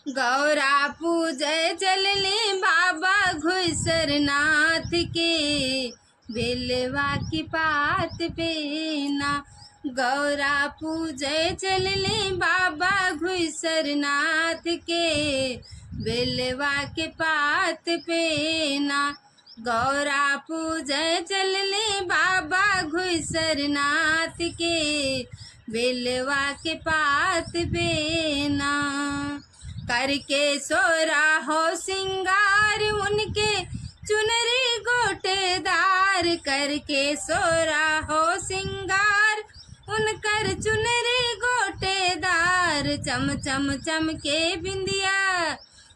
गौरा पूजे चलली बाबा घुसरनाथ के, बेलवा की पात पे ना। गौरा पूजे चलली बाबा घुसरनाथ के, बेलवा के पात पे ना। गौरा पूजे चलली बाबा घुसरनाथ के, बेलवा के पात पे ना। करके सोरा हो सिंगार उनके चुनरी गोटेदार, करके सोरा हो सिंगार उनकर चुनरी गोटेदार। चम चम चम के बिंदिया,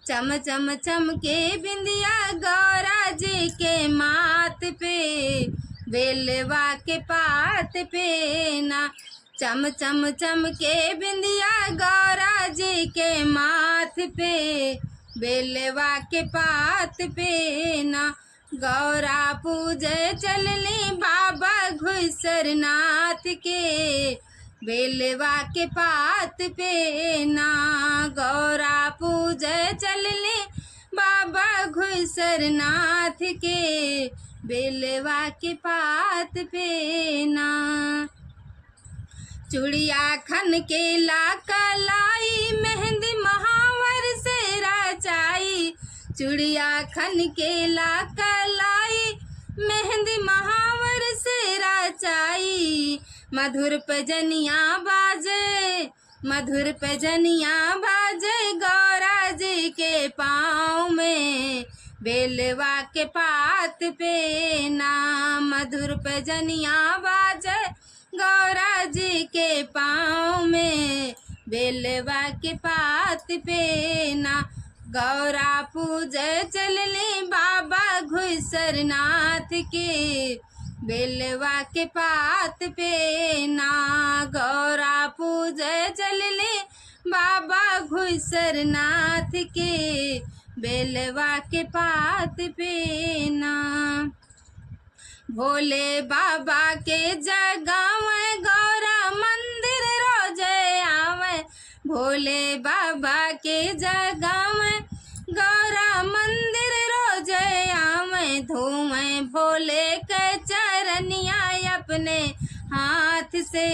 चम चम चम के बिंदिया गौरा जी के माथ पे, बेलवा के पात पे ना। चम चम चम के बिंदिया गौरा जी के माथ पे, बेलवा के पात पे ना। गौरा पूजे चलली बाबा घुसरनाथ के, बेलवा के पात पे ना। गौरा पूजे चलली बाबा घुसरनाथ के, बेलवा के पात पे ना। चूड़िया खन के ला कलाई, मेहंदी महावर से रचाई। चूड़िया खन के ला कलाई, मेहंदी महावर से रचाई। मधुर पैजनिया बाजे, मधुर पैजनिया बाजे गौरा जी के पाँव में, बेलवा के पात पे ना। मधुर पैजनिया बाजे गौरा जी के पाँव में, बेलवा के पात पे ना। गौरा पूजे चलली बाबा घुसरनाथ के, बेलवा के पात पे ना। गौरा पूजे चलली बाबा घुसरनाथ के, बेलवा के पात पे ना। भोले बाबा के जगावे गौरा मंदिर रोजे आवे। भोले बाबा के जगावे गौरा मंदिर रोजे आवे। धोवे भोले के चरनिया अपने हाथ से,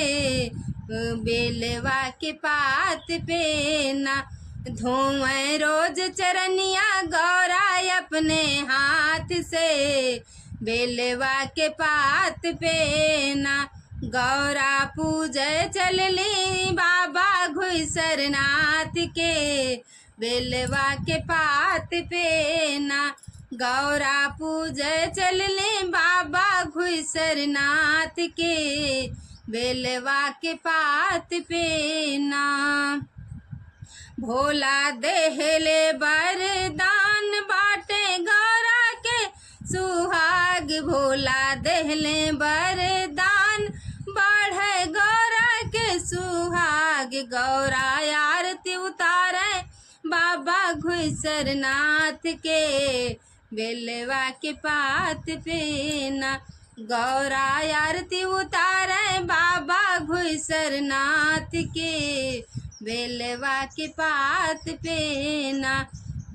बेलवा के पात पे ना। धोवे रोज चरनिया गौरा अपने हाथ से, बेलवा के पात पे ना। गौरा पूजे चलली बाबा घुसरनाथ के, बेलवा के पात पे ना। गौरा पूजे चलली बाबा घुसरनाथ के, बेलवा के पात पे ना। भोला देहले वरदान बाटे गौरा के सुहाग। भोला देहले वरदान बढ़े गौरा के सुहाग। गौरा आरती उतारे बाबा घुसरनाथ के, बेलवा के पात पे ना। गौरा आरती उतारे बाबा घुसरनाथ के, बेलवा के पात पे ना।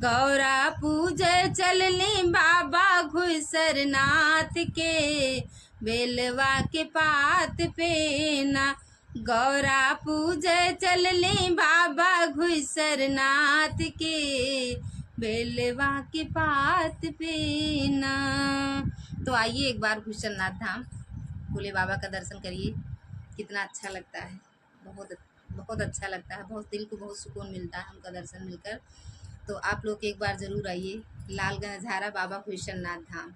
गौरा पूजे चलली बाबा घुसरनाथ के, बेलवा के पात पे ना। गौरा पूजे चलली बाबा घुसरनाथ के, बेलवा के पात पे ना। तो आइए एक बार घुसरनाथ धाम भोले बाबा का दर्शन करिए, कितना अच्छा लगता है। बहुत बहुत अच्छा लगता है, बहुत दिल को बहुत सुकून मिलता है उनका दर्शन मिलकर। तो आप लोग एक बार ज़रूर आइए लालगंज हजारा बाबा घुसरनाथ धाम।